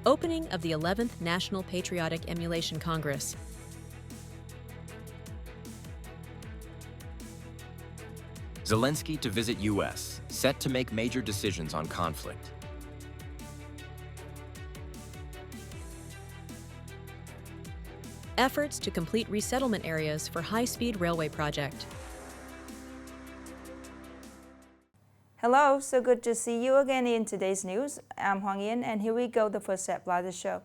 Opening of the 11th National Patriotic Emulation Congress. Zelensky to visit U.S., set to make major decisions on conflict. Efforts to complete resettlement areas for high-speed railway project. Hello, so good to see you again in today's news. I'm Hoàng Yên, and here we go, the first step of the show.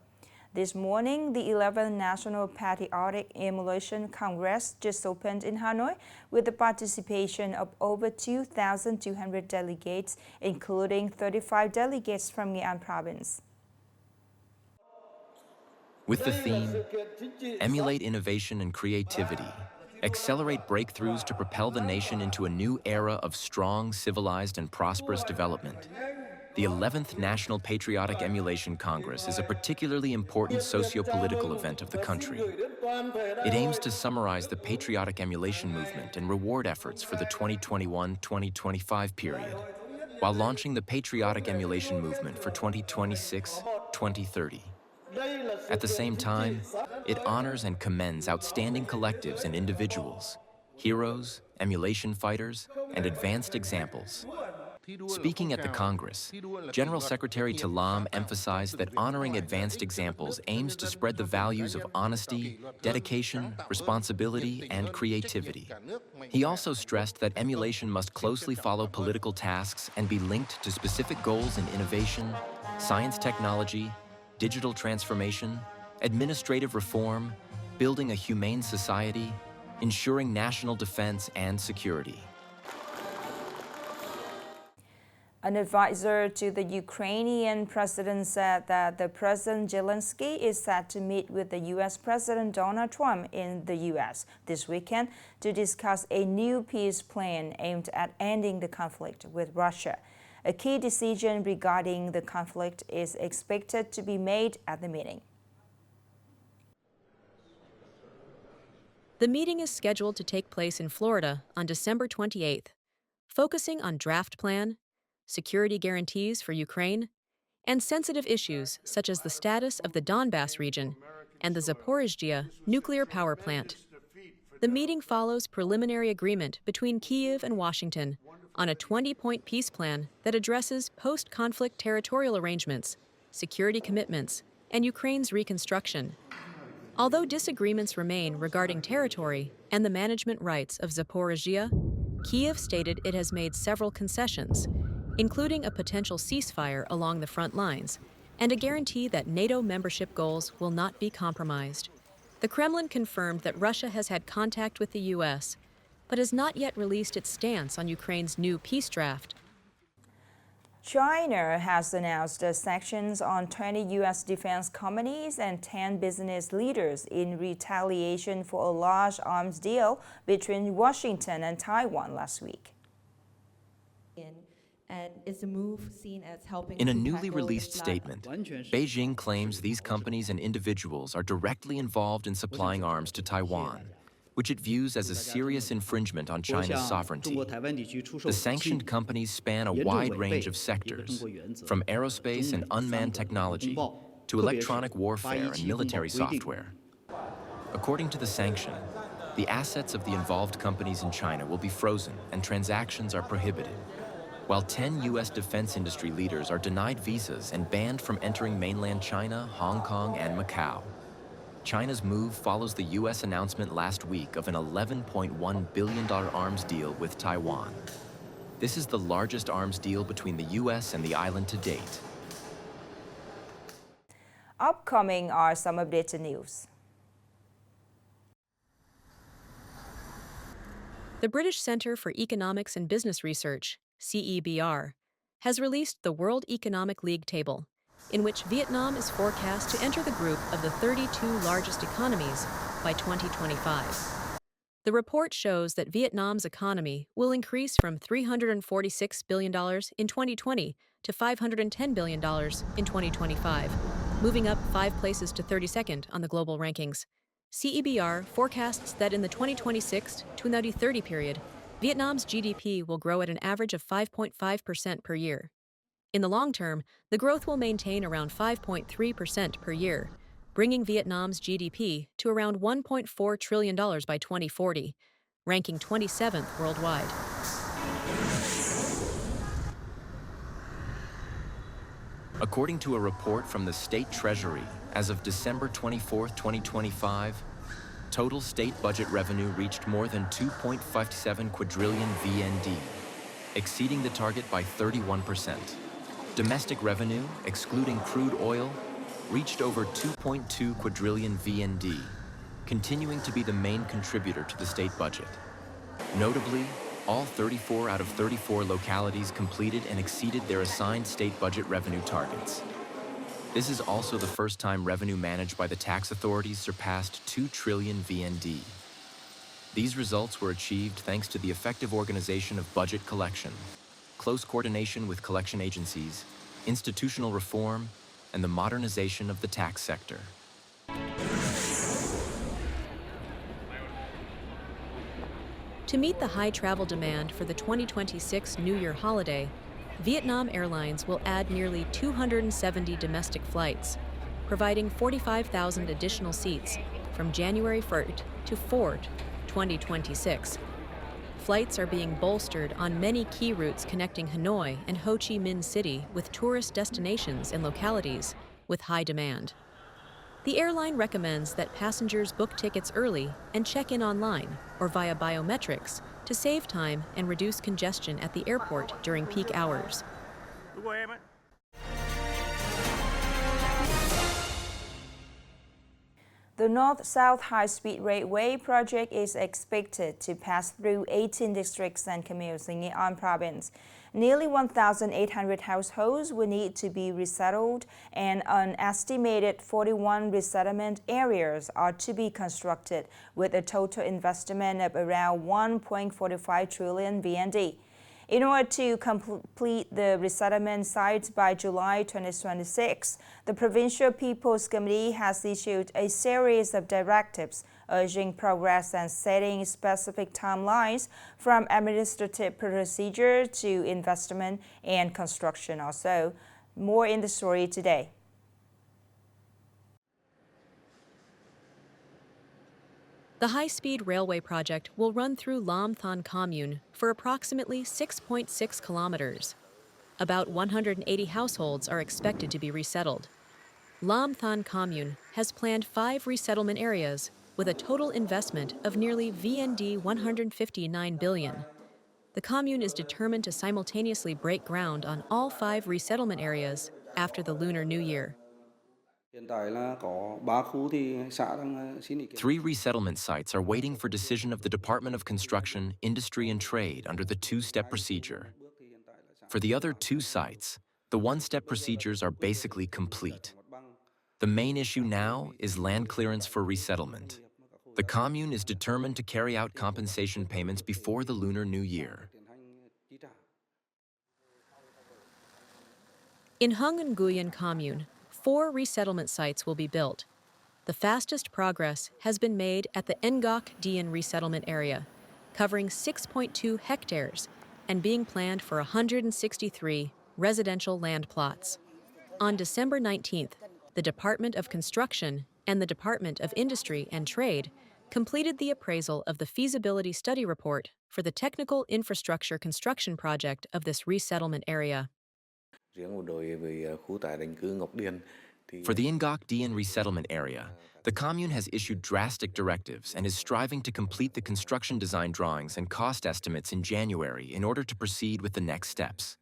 This morning, the 11th National Patriotic Emulation Congress just opened in Hanoi with the participation of over 2,200 delegates, including 35 delegates from Nghệ An province. With the theme, Emulate Innovation and Creativity, accelerate breakthroughs to propel the nation into a new era of strong, civilized, and prosperous development. The 11th National Patriotic Emulation Congress is a particularly important socio-political event of the country. It aims to summarize the patriotic emulation movement and reward efforts for the 2021-2025 period, while launching the patriotic emulation movement for 2026-2030. At the same time, it honors and commends outstanding collectives and individuals, heroes, emulation fighters, and advanced examples. Speaking at the Congress, General Secretary Talam emphasized that honoring advanced examples aims to spread the values of honesty, dedication, responsibility, and creativity. He also stressed that emulation must closely follow political tasks and be linked to specific goals in innovation, science technology, digital transformation, administrative reform, building a humane society, ensuring national defense and security. An advisor to the Ukrainian president said that the President Zelensky is set to meet with the U.S. President Donald Trump in the U.S. this weekend to discuss a new peace plan aimed at ending the conflict with Russia. A key decision regarding the conflict is expected to be made at the meeting. The meeting is scheduled to take place in Florida on December 28th, focusing on draft plan, security guarantees for Ukraine, and sensitive issues such as the status of the Donbass region and the Zaporizhzhia nuclear power plant. The meeting follows preliminary agreement between Kyiv and Washington on a 20-point peace plan that addresses post-conflict territorial arrangements, security commitments, and Ukraine's reconstruction. Although disagreements remain regarding territory and the management rights of Zaporizhzhia, Kyiv stated it has made several concessions, including a potential ceasefire along the front lines and a guarantee that NATO membership goals will not be compromised. The Kremlin confirmed that Russia has had contact with the U.S., but has not yet released its stance on Ukraine's new peace draft. China has announced sanctions on 20 U.S. defense companies and 10 business leaders in retaliation for a large arms deal between Washington and Taiwan last week. And is the move seen as helping In a to newly tackle released Islam- statement, Beijing claims these companies and individuals are directly involved in supplying arms to Taiwan, which it views as a serious infringement on China's sovereignty. The sanctioned companies span a wide range of sectors, from aerospace and unmanned technology to electronic warfare and military software. According to the sanction, the assets of the involved companies in China will be frozen and transactions are prohibited, while 10 U.S. defense industry leaders are denied visas and banned from entering mainland China, Hong Kong, and Macau. China's move follows the U.S. announcement last week of an $11.1 billion arms deal with Taiwan. This is the largest arms deal between the U.S. and the island to date. Upcoming are some updated news. The British Centre for Economics and Business Research, CEBR, has released the World Economic League table, in which Vietnam is forecast to enter the group of the 32 largest economies by 2025. The report shows that Vietnam's economy will increase from $346 billion in 2020 to $510 billion in 2025, moving up 5 places to 32nd on the global rankings. CEBR forecasts that in the 2026 to 2030 period, Vietnam's GDP will grow at an average of 5.5% per year. In the long term, the growth will maintain around 5.3% per year, bringing Vietnam's GDP to around $1.4 trillion by 2040, ranking 27th worldwide. According to a report from the State Treasury, as of December 24, 2025, total state budget revenue reached more than 2.57 quadrillion VND, exceeding the target by 31%. Domestic revenue, excluding crude oil, reached over 2.2 quadrillion VND, continuing to be the main contributor to the state budget. Notably, all 34 out of 34 localities completed and exceeded their assigned state budget revenue targets. This is also the first time revenue managed by the tax authorities surpassed 2 trillion VND. These results were achieved thanks to the effective organization of budget collection, close coordination with collection agencies, institutional reform, and the modernization of the tax sector. To meet the high travel demand for the 2026 New Year holiday, Vietnam Airlines will add nearly 270 domestic flights, providing 45,000 additional seats from January 1st to 4th, 2026. Flights are being bolstered on many key routes connecting Hanoi and Ho Chi Minh City with tourist destinations and localities with high demand. The airline recommends that passengers book tickets early and check in online or via biometrics to save time and reduce congestion at the airport during peak hours. The North-South High-Speed Railway project is expected to pass through 18 districts and communes in Nghệ An province. Nearly 1,800 households will need to be resettled, and an estimated 41 resettlement areas are to be constructed, with a total investment of around 1.45 trillion VND. In order to complete the resettlement sites by July 2026, the Provincial People's Committee has issued a series of directives urging progress and setting specific timelines from administrative procedure to investment and construction also. More in the story today. The high-speed railway project will run through Lam Than commune for approximately 6.6 kilometers. About 180 households are expected to be resettled. Lam Than commune has planned 5 resettlement areas with a total investment of nearly VND 159 billion. The commune is determined to simultaneously break ground on all 5 resettlement areas after the Lunar New Year. 3 resettlement sites are waiting for decision of the Department of Construction, Industry and Trade under the 2-step procedure. For the other 2 sites, the 1-step procedures are basically complete. The main issue now is land clearance for resettlement. The commune is determined to carry out compensation payments before the Lunar New Year. In Hung Nguyen commune, 4 resettlement sites will be built. The fastest progress has been made at the Ngoc Dien resettlement area, covering 6.2 hectares and being planned for 163 residential land plots. On December 19th, the Department of Construction and the Department of Industry and Trade completed the appraisal of the feasibility study report for the technical infrastructure construction project of this resettlement area. For the Ngoc Dien resettlement area, the commune has issued drastic directives and is striving to complete the construction design drawings and cost estimates in January in order to proceed with the next steps.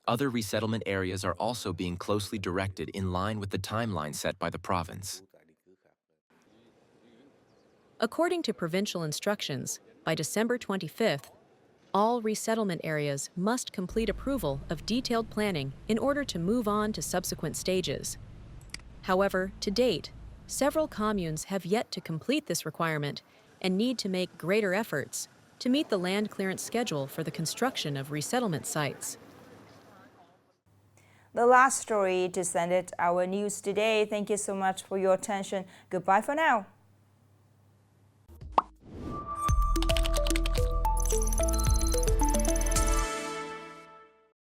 Other resettlement areas are also being closely directed in line with the timeline set by the province. According to provincial instructions, by December 25th, all resettlement areas must complete approval of detailed planning in order to move on to subsequent stages. However, to date, several communes have yet to complete this requirement and need to make greater efforts to meet the land clearance schedule for the construction of resettlement sites. The last story to send it our news today. Thank you so much for your attention. Goodbye for now.